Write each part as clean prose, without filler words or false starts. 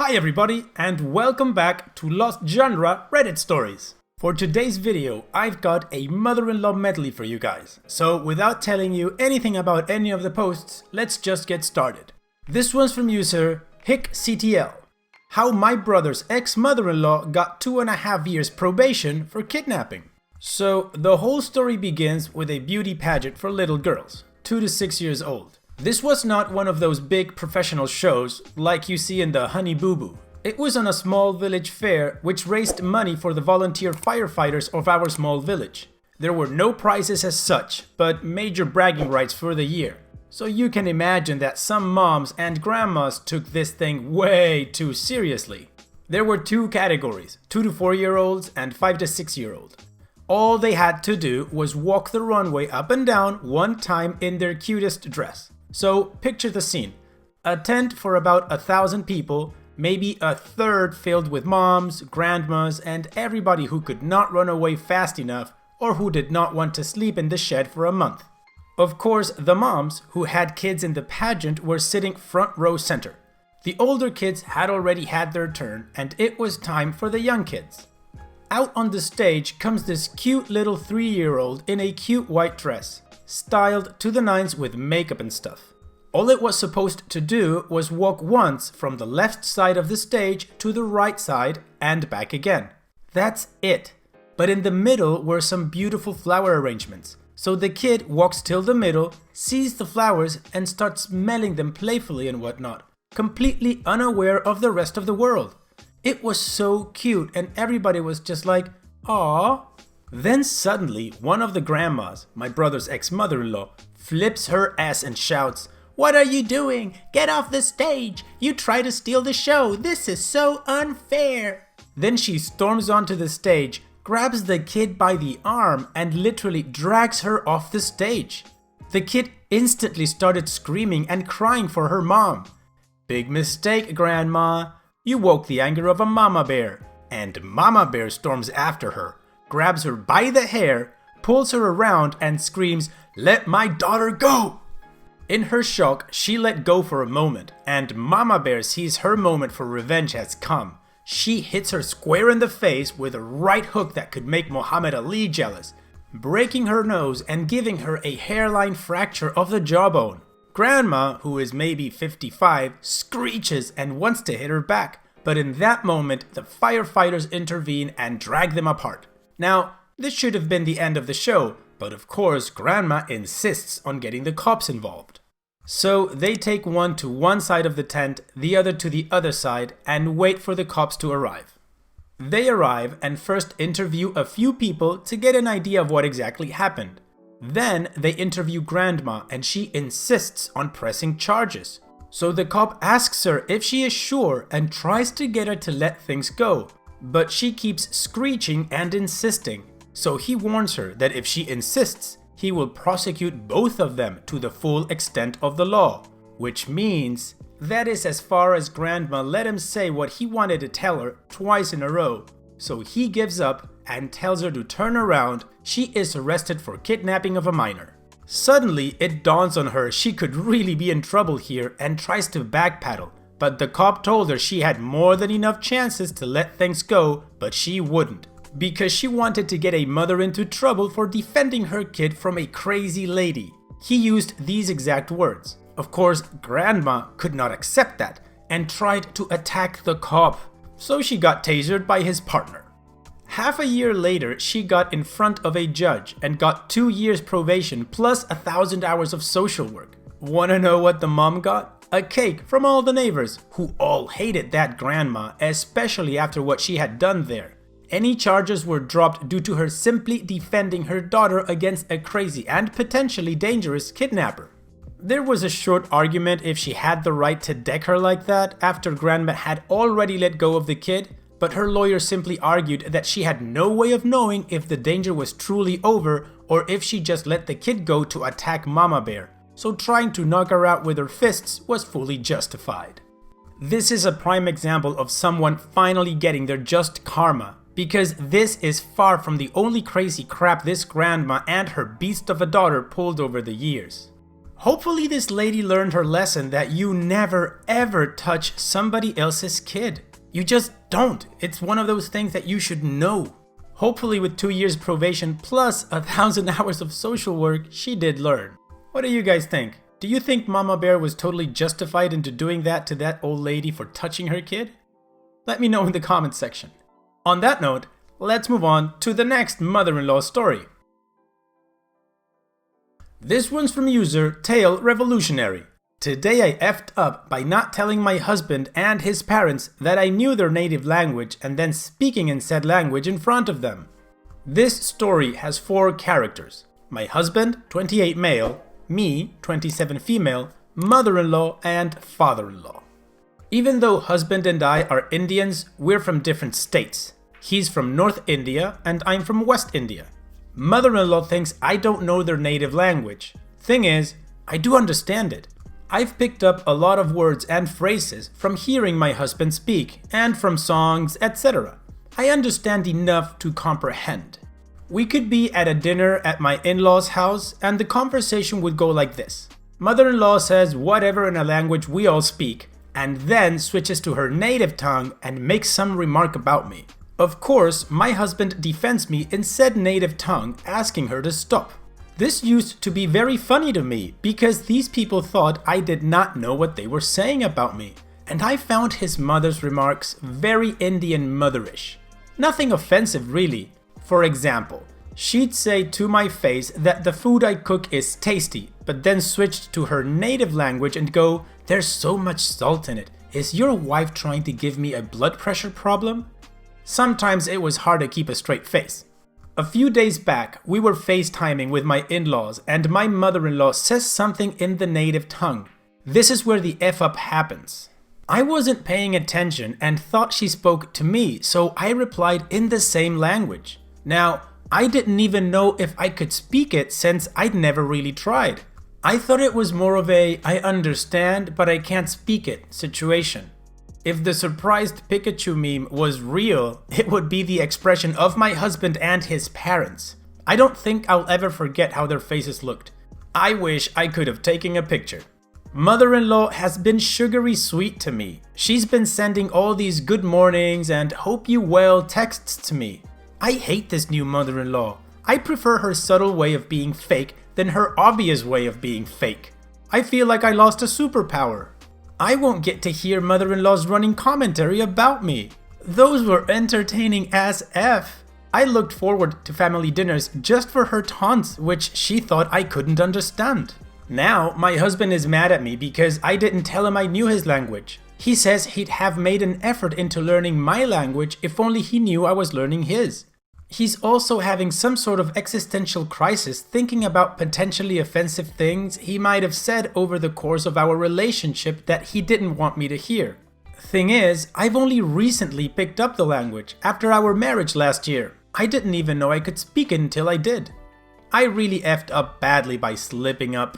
Hi everybody, and welcome back to Lost Genre Reddit Stories. For today's video, I've got a mother-in-law medley for you guys. So without telling you anything about any of the posts, let's just get started. This one's from user HickCTL. How my brother's ex-mother-in-law got 2.5 years probation for kidnapping. So the whole story begins with a beauty pageant for little girls, 2 to 6 years old. This was not one of those big professional shows like you see in the Honey Boo Boo. It was on a small village fair which raised money for the volunteer firefighters of our small village. There were no prizes as such, but major bragging rights for the year. So you can imagine that some moms and grandmas took this thing way too seriously. There were 2 categories, 2 to 4 year olds and 5 to 6 year old. All they had to do was walk the runway up and down one time in their cutest dress. So picture the scene. A tent for about 1,000 people, maybe a third filled with moms, grandmas, and everybody who could not run away fast enough or who did not want to sleep in the shed for a month. Of course, the moms who had kids in the pageant were sitting front row center. The older kids had already had their turn and it was time for the young kids. Out on the stage comes this cute little 3-year-old in a cute white dress, styled to the nines with makeup and stuff. All it was supposed to do was walk once from the left side of the stage to the right side and back again. That's it. But in the middle were some beautiful flower arrangements. So the kid walks till the middle, sees the flowers and starts smelling them playfully and whatnot, completely unaware of the rest of the world. It was so cute and everybody was just like, "Aww." Then suddenly, one of the grandmas, my brother's ex-mother-in-law, flips her ass and shouts, "What are you doing? Get off the stage! You try to steal the show! This is so unfair!" Then she storms onto the stage, grabs the kid by the arm and literally drags her off the stage. The kid instantly started screaming and crying for her mom. "Big mistake, Grandma. You woke the anger of a mama bear." And Mama Bear storms after her, grabs her by the hair, pulls her around and screams, "Let my daughter go!" In her shock, she let go for a moment, and Mama Bear sees her moment for revenge has come. She hits her square in the face with a right hook that could make Muhammad Ali jealous, breaking her nose and giving her a hairline fracture of the jawbone. Grandma, who is maybe 55, screeches and wants to hit her back, but in that moment, the firefighters intervene and drag them apart. Now, this should have been the end of the show, but of course, Grandma insists on getting the cops involved. So they take one to one side of the tent, the other to the other side, and wait for the cops to arrive. They arrive and first interview a few people to get an idea of what exactly happened. Then they interview Grandma and she insists on pressing charges. So the cop asks her if she is sure and tries to get her to let things go. But she keeps screeching and insisting. So he warns her that if she insists, he will prosecute both of them to the full extent of the law. Which means that is as far as Grandma let him say what he wanted to tell her twice in a row. So he gives up and tells her to turn around. She is arrested for kidnapping of a minor. Suddenly, it dawns on her she could really be in trouble here and tries to backpedal. But the cop told her she had more than enough chances to let things go, but she wouldn't. Because she wanted to get a mother into trouble for defending her kid from a crazy lady. He used these exact words. Of course, Grandma could not accept that and tried to attack the cop. So she got tasered by his partner. Half a year later, she got in front of a judge and got 2 years probation plus 1,000 hours of social work. Wanna know what the mom got? A cake from all the neighbors, who all hated that grandma, especially after what she had done there. Any charges were dropped due to her simply defending her daughter against a crazy and potentially dangerous kidnapper. There was a short argument if she had the right to deck her like that after Grandma had already let go of the kid, but her lawyer simply argued that she had no way of knowing if the danger was truly over or if she just let the kid go to attack Mama Bear, so trying to knock her out with her fists was fully justified. This is a prime example of someone finally getting their just karma, because this is far from the only crazy crap this grandma and her beast of a daughter pulled over the years. Hopefully this lady learned her lesson that you never ever touch somebody else's kid. You just don't. It's one of those things that you should know. Hopefully with 2 years probation plus 1,000 hours of social work, she did learn. What do you guys think? Do you think Mama Bear was totally justified into doing that to that old lady for touching her kid? Let me know in the comments section. On that note, let's move on to the next mother-in-law story. This one's from user Tail Revolutionary. Today I effed up by not telling my husband and his parents that I knew their native language and then speaking in said language in front of them. This story has 4 characters. My husband, 28 male, me, 27 female, mother-in-law and father-in-law. Even though husband and I are Indians, we're from different states. He's from North India and I'm from West India. Mother-in-law thinks I don't know their native language. Thing is, I do understand it. I've picked up a lot of words and phrases from hearing my husband speak and from songs, etc. I understand enough to comprehend. We could be at a dinner at my in-laws' house and the conversation would go like this. Mother-in-law says whatever in a language we all speak and then switches to her native tongue and makes some remark about me. Of course, my husband defends me in said native tongue, asking her to stop. This used to be very funny to me because these people thought I did not know what they were saying about me, and I found his mother's remarks very Indian motherish. Nothing offensive really. For example, she'd say to my face that the food I cook is tasty, but then switched to her native language and go, "There's so much salt in it. Is your wife trying to give me a blood pressure problem?" Sometimes it was hard to keep a straight face. A few days back, we were FaceTiming with my in-laws and my mother-in-law says something in the native tongue. This is where the F-up happens. I wasn't paying attention and thought she spoke to me, so I replied in the same language. Now, I didn't even know if I could speak it since I'd never really tried. I thought it was more of a "I understand but I can't speak it" situation. If the surprised Pikachu meme was real, it would be the expression of my husband and his parents. I don't think I'll ever forget how their faces looked. I wish I could have taken a picture. Mother-in-law has been sugary sweet to me. She's been sending all these good mornings and hope you well texts to me. I hate this new mother-in-law. I prefer her subtle way of being fake than her obvious way of being fake. I feel like I lost a superpower. I won't get to hear mother-in-law's running commentary about me. Those were entertaining as F. I looked forward to family dinners just for her taunts, which she thought I couldn't understand. Now, my husband is mad at me because I didn't tell him I knew his language. He says he'd have made an effort into learning my language if only he knew I was learning his. He's also having some sort of existential crisis thinking about potentially offensive things he might have said over the course of our relationship that he didn't want me to hear. Thing is, I've only recently picked up the language after our marriage last year. I didn't even know I could speak it until I did. I really effed up badly by slipping up.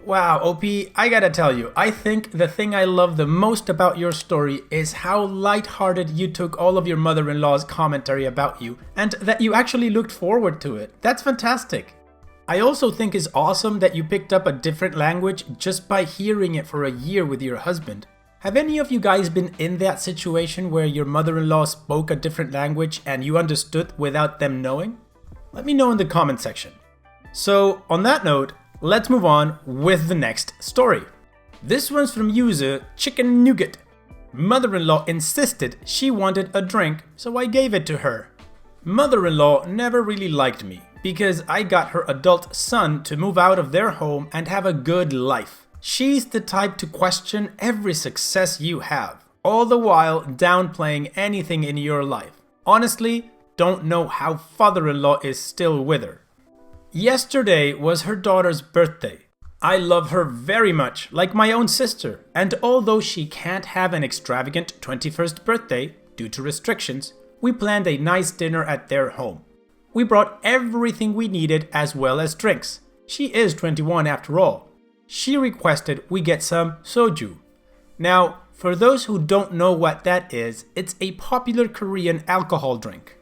Wow, OP, I gotta tell you, I think the thing I love the most about your story is how lighthearted you took all of your mother-in-law's commentary about you and that you actually looked forward to it. That's fantastic. I also think it's awesome that you picked up a different language just by hearing it for a year with your husband. Have any of you guys been in that situation where your mother-in-law spoke a different language and you understood without them knowing? Let me know in the comment section. So, on that note, let's move on with the next story. This one's from user Chicken Nougat. Mother-in-law insisted she wanted a drink, so I gave it to her. Mother-in-law never really liked me because I got her adult son to move out of their home and have a good life. She's the type to question every success you have, all the while downplaying anything in your life. Honestly, don't know how father-in-law is still with her. Yesterday was her daughter's birthday. I love her very much, like my own sister, and although she can't have an extravagant 21st birthday due to restrictions, we planned a nice dinner at their home. We brought everything we needed as well as drinks. She is 21 after all. She requested we get some soju. Now, for those who don't know what that is, it's a popular Korean alcohol drink.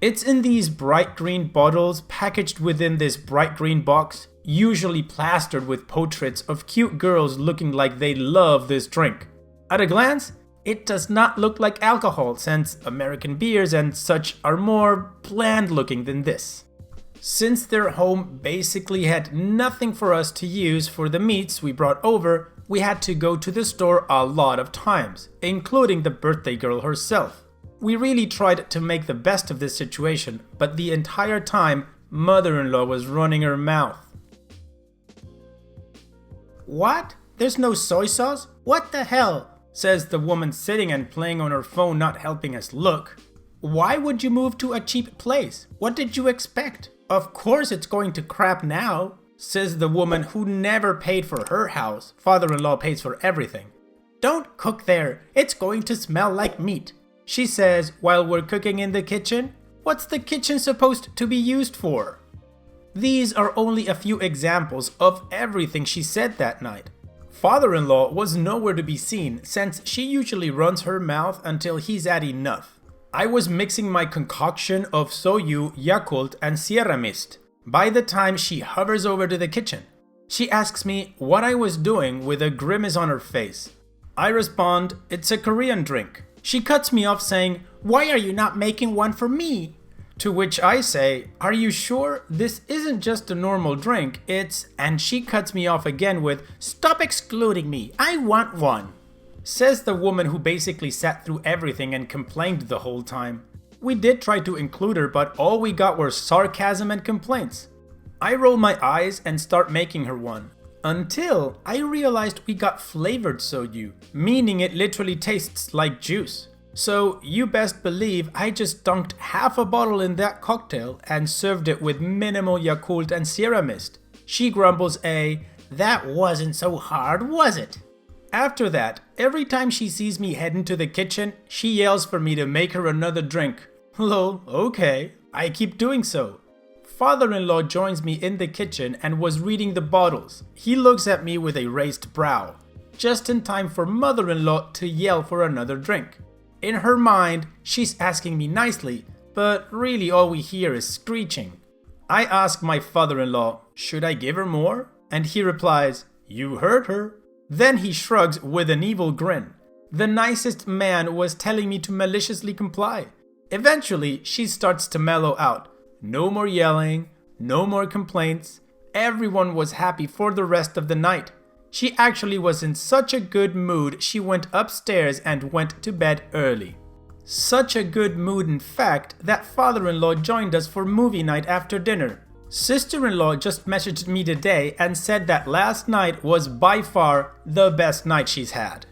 It's in these bright green bottles packaged within this bright green box. usually plastered with portraits of cute girls looking like they love this drink. At a glance, it does not look like alcohol since American beers and such are more bland looking than this. Since their home basically had nothing for us to use for the meats we brought over, we had to go to the store a lot of times, including the birthday girl herself. We really tried to make the best of this situation, but the entire time, mother-in-law was running her mouth. "What? There's no soy sauce? What the hell?" says the woman sitting and playing on her phone, not helping us look. "Why would you move to a cheap place? What did you expect? Of course it's going to crap now," says the woman who never paid for her house. Father-in-law pays for everything. "Don't cook there. It's going to smell like meat," she says while we're cooking in the kitchen. What's the kitchen supposed to be used for? These are only a few examples of everything she said that night. Father-in-law was nowhere to be seen since she usually runs her mouth until he's had enough. I was mixing my concoction of Soyu, Yakult, and Sierra Mist by the time she hovers over to the kitchen. She asks me what I was doing with a grimace on her face. I respond, "It's a Korean drink." She cuts me off saying, "Why are you not making one for me?" To which I say, "Are you sure? This isn't just a normal drink, it's..." And she cuts me off again with, "Stop excluding me, I want one," says the woman who basically sat through everything and complained the whole time. We did try to include her, but all we got were sarcasm and complaints. I roll my eyes and start making her one, until I realized we got flavored soju, meaning it literally tastes like juice. So you best believe I just dunked half a bottle in that cocktail and served it with minimal Yakult and Sierra Mist. She grumbles "That wasn't so hard, was it?" After that, every time she sees me head into the kitchen, she yells for me to make her another drink. Lol, okay, I keep doing so. Father-in-law joins me in the kitchen and was reading the bottles. He looks at me with a raised brow, just in time for mother-in-law to yell for another drink. In her mind, she's asking me nicely, but really all we hear is screeching. I ask my father-in-law, "Should I give her more?" And he replies, "You heard her." Then he shrugs with an evil grin. The nicest man was telling me to maliciously comply. Eventually, she starts to mellow out. No more yelling, no more complaints. Everyone was happy for the rest of the night. She actually was in such a good mood, she went upstairs and went to bed early. Such a good mood, in fact, that father-in-law joined us for movie night after dinner. Sister-in-law just messaged me today and said that last night was by far the best night she's had.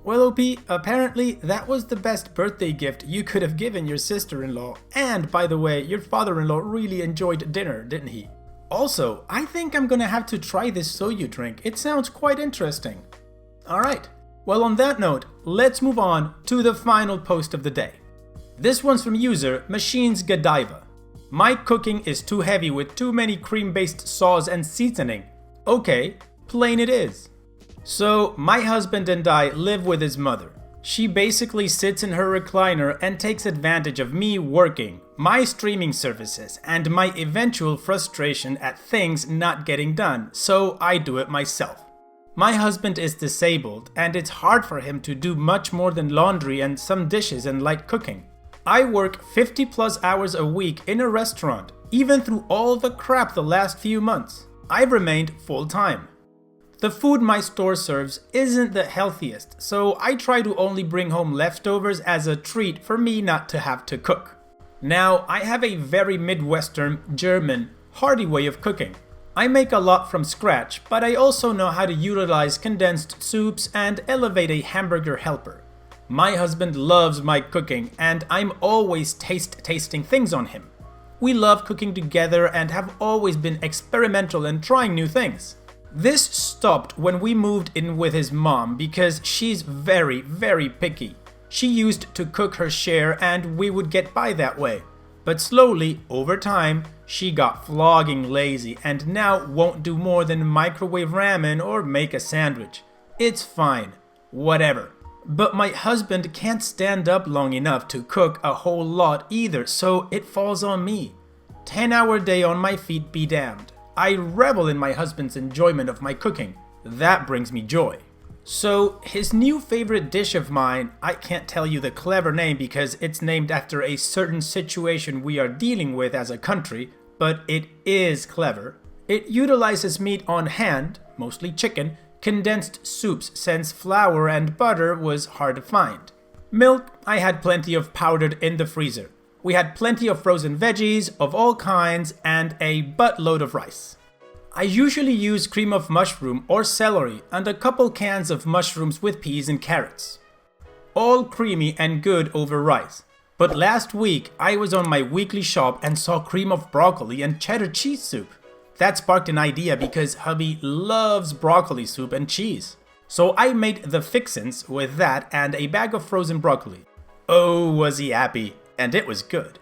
Well, OP, apparently that was the best birthday gift you could have given your sister-in-law. And by the way, your father-in-law really enjoyed dinner, didn't he? Also, I think I'm gonna have to try this soju drink. It sounds quite interesting. Alright, well on that note, let's move on to the final post of the day. This one's from user Machines Godiva. My cooking is too heavy with too many cream-based sauce and seasoning. Okay, plain it is. So, my husband and I live with his mother. She basically sits in her recliner and takes advantage of me working, my streaming services, and my eventual frustration at things not getting done, so I do it myself. My husband is disabled, and it's hard for him to do much more than laundry and some dishes and light cooking. I work 50 plus hours a week in a restaurant, even through all the crap the last few months. I've remained full-time. The food my store serves isn't the healthiest, so I try to only bring home leftovers as a treat for me not to have to cook. Now, I have a very Midwestern, German, hearty way of cooking. I make a lot from scratch, but I also know how to utilize condensed soups and elevate a hamburger helper. My husband loves my cooking, and I'm always tasting things on him. We love cooking together and have always been experimental and trying new things. This stopped when we moved in with his mom because she's very, very picky. She used to cook her share and we would get by that way. But slowly, over time, she got flogging lazy and now won't do more than microwave ramen or make a sandwich. It's fine. Whatever. But my husband can't stand up long enough to cook a whole lot either, so it falls on me. 10-hour day on my feet be damned. I revel in my husband's enjoyment of my cooking. That brings me joy. So, his new favorite dish of mine, I can't tell you the clever name because it's named after a certain situation we are dealing with as a country, but it is clever. It utilizes meat on hand, mostly chicken, condensed soups since flour and butter was hard to find. Milk, I had plenty of powdered in the freezer. We had plenty of frozen veggies of all kinds and a buttload of rice. I usually use cream of mushroom or celery and a couple cans of mushrooms with peas and carrots. All creamy and good over rice. But last week I was on my weekly shop and saw cream of broccoli and cheddar cheese soup. That sparked an idea because hubby loves broccoli soup and cheese. So I made the fixins with that and a bag of frozen broccoli. Oh, was he happy, and it was good.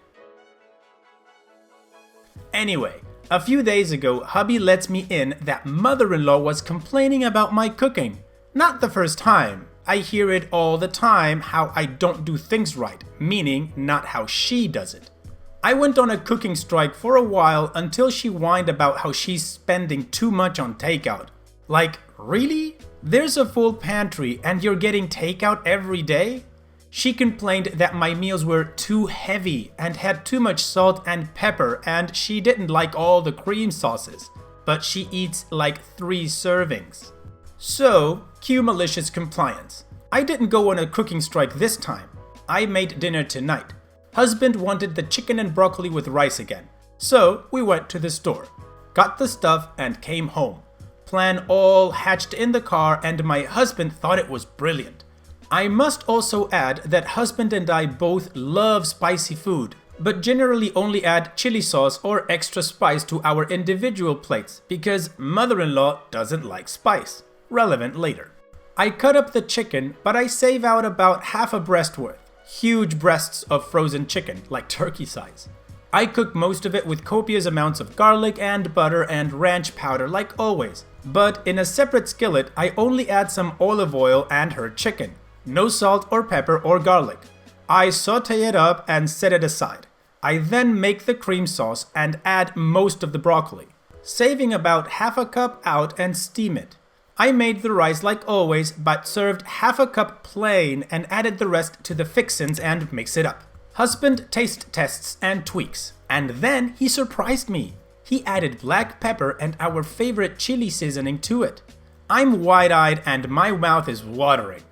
Anyway, a few days ago, hubby lets me in that mother-in-law was complaining about my cooking. Not the first time. I hear it all the time how I don't do things right, meaning not how she does it. I went on a cooking strike for a while until she whined about how she's spending too much on takeout. Like, really? There's a full pantry and you're getting takeout every day? She complained that my meals were too heavy and had too much salt and pepper, and she didn't like all the cream sauces, but she eats like 3 servings. So, cue malicious compliance. I didn't go on a cooking strike this time. I made dinner tonight. Husband wanted the chicken and broccoli with rice again, so we went to the store, got the stuff and came home. Plan all hatched in the car and my husband thought it was brilliant. I must also add that husband and I both love spicy food, but generally only add chili sauce or extra spice to our individual plates because mother-in-law doesn't like spice. Relevant later. I cut up the chicken, but I save out about half a breast worth. Huge breasts of frozen chicken, like turkey size. I cook most of it with copious amounts of garlic and butter and ranch powder like always, but in a separate skillet I only add some olive oil and her chicken. No salt or pepper or garlic. I saute it up and set it aside. I then make the cream sauce and add most of the broccoli, saving about half a cup out and steam it. I made the rice like always, but served half a cup plain and added the rest to the fixins and mix it up. Husband taste tests and tweaks, and then he surprised me. He added black pepper and our favorite chili seasoning to it. I'm wide-eyed and my mouth is watering.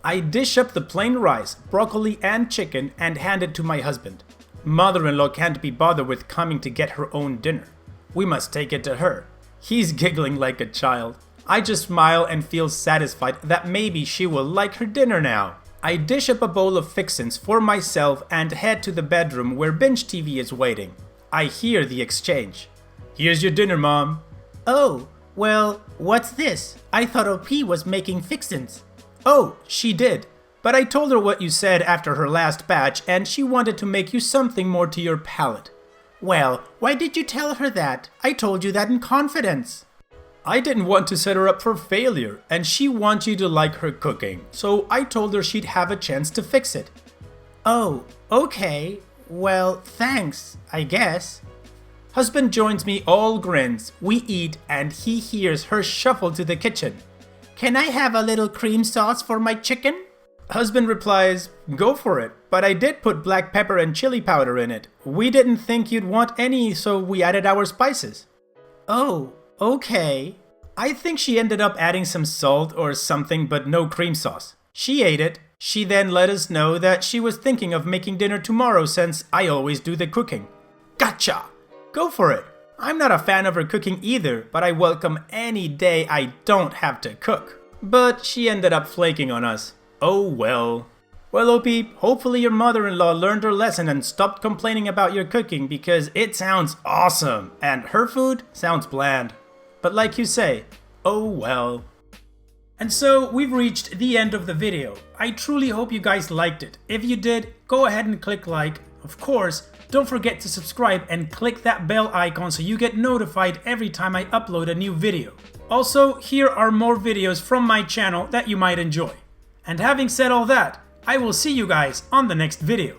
I dish up the plain rice, broccoli and chicken and hand it to my husband. Mother-in-law can't be bothered with coming to get her own dinner. We must take it to her. He's giggling like a child. I just smile and feel satisfied that maybe she will like her dinner now. I dish up a bowl of fixins for myself and head to the bedroom where Binge TV is waiting. I hear the exchange. "Here's your dinner, Mom." Oh, well, what's this? I thought OP was making fixins. "Oh, she did. But I told her what you said after her last batch and she wanted to make you something more to your palate." Well, why did you tell her that? I told you that in confidence. I didn't want to set her up for failure and she wants you to like her cooking, so I told her she'd have a chance to fix it. Oh, okay. Well, thanks, I guess. Husband joins me, all grins. We eat and he hears her shuffle to the kitchen. Can I have a little cream sauce for my chicken? Husband replies, "Go for it, but I did put black pepper and chili powder in it. We didn't think you'd want any, so we added our spices." Oh, okay. I think she ended up adding some salt or something, but no cream sauce. She ate it. She then let us know that she was thinking of making dinner tomorrow since I always do the cooking. Gotcha! Go for it. I'm not a fan of her cooking either, but I welcome any day I don't have to cook. But she ended up flaking on us. Oh well. Well, OP, hopefully your mother-in-law learned her lesson and stopped complaining about your cooking because it sounds awesome and her food sounds bland. But like you say, oh well. And so we've reached the end of the video. I truly hope you guys liked it. If you did, go ahead and click like. Of course, don't forget to subscribe and click that bell icon so you get notified every time I upload a new video. Also, here are more videos from my channel that you might enjoy. And having said all that, I will see you guys on the next video.